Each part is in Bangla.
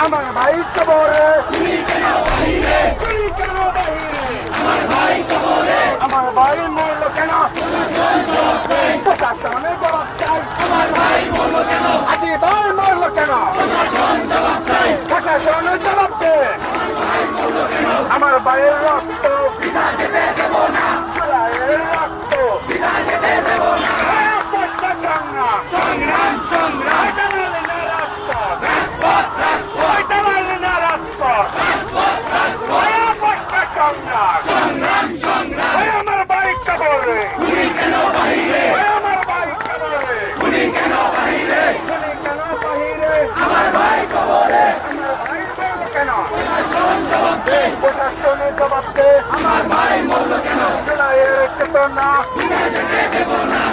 আমার ভাই কবরে, আমার ভাই মরল কেন? প্রশাসনের জবাব চাই। আজি ভাই মরল কেন? প্রশাসনের জবাব দে। আমার ভাইয়ের রক্ত রক্ত আমার বাইক কবরে, আমার বাইক কবরে, আমার ভাই কবরে, আমার ভাই মরল কেন? প্রশাসনের জবাব দে। আমার ভাই মরল কেন? জুলাইয়ের চেতনা দেব না।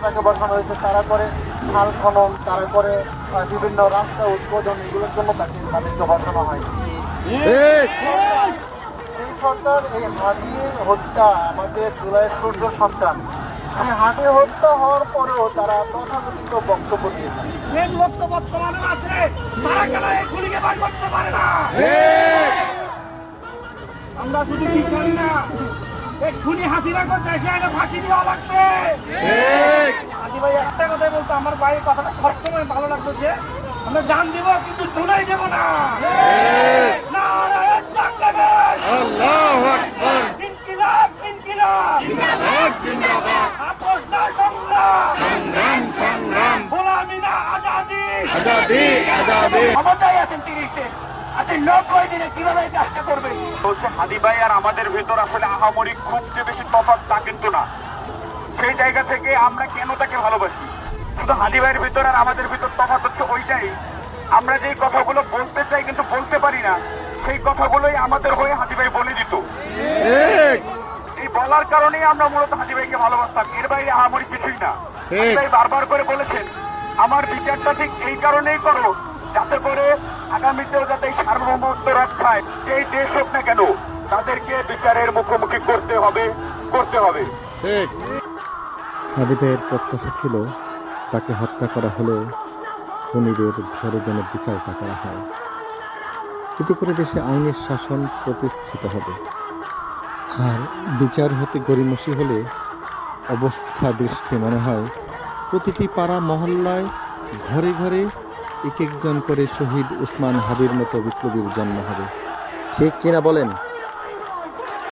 তাকে বসানো হয়েছে। তারা করে খাল খনন, তারা করে বিভিন্ন রাস্তা উদ্বোধন, এগুলোর জন্য তাদেরকে বসানো হয়। এই সরকার এই হাদির হত্যা, আমাদের জুলাইয়ের সূর্য সন্তান, এই হাদি হত্যা হওয়ার পরেও তারা তথাকথিত বক্তব্য দিয়েছেন। আমরা শুধু কি জানি না, খুনি হাসিনা করতে এসে ফাঁসি দেওয়া লাগবে। হাজি ভাই একটা কথাই বলতো, আমার ভাইয়ের কথাটা সবসময় ভালো লাগতো যে আমরা জান দিব কিন্তু ধুলাই দেব না। ইনকিলাব ইনকিলাব জিন্দাবাদ, আপোষ না সংগ্রাম, সংগ্রাম সংগ্রাম, গোলামি না আজাদি, আজাদি আজাদি। ক্ষমতায় আছেন 30 দিন, আচ্ছা 90 দিনে কিভাবে কাজটা করবে? বলছে হাদি ভাই আর আমাদের ভেতর আসলে আহামরি খুব যে বেশি তফাৎ তা কিন্তু না। সেই জায়গা থেকে আমরা কেন তাকে ভালোবাসি, শুধু হাদি ভাইয়ের ভিতর আর আমাদের ভিতর তফাৎ হচ্ছে ওইটাই, আমরা যেই কথাগুলো বলতে চাই কিন্তু বলতে পারি না, সেই কথাগুলোই আমাদের হয়ে হাদি ভাই বলে দিত। এই বলার কারণেই আমরা মূলত হাদি ভাইকে ভালোবাসতাম, এর বাইরে আহামরি কিছুই না। হাদি ভাই বারবার করে বলেছেন, আমার বিচারটা ঠিক এই কারণেই করো যাতে করে আগামীতেও যাতে সার্বভৌমত্ব রক্ষায় যেই দেশ হোক না কেন তাদেরকে বিচারের মুখোমুখি করতে হবে। হাদি ভাইয়ের প্রত্যাশা ছিল তাকে হত্যা করা হলেও খুনিদের ধরে যেন বিচারটা করা হয়, এতে করে দেশে আইনের শাসন প্রতিষ্ঠিত হবে। আর বিচার হতে গড়িমসি হলে অবস্থা দৃষ্টি মনে হয় প্রতিটি পাড়া মহল্লায় ঘরে ঘরে এক একজন করে শহীদ উসমান হাদির মতো বিপ্লবীর জন্ম হবে। ঠিক কিনা বলেন?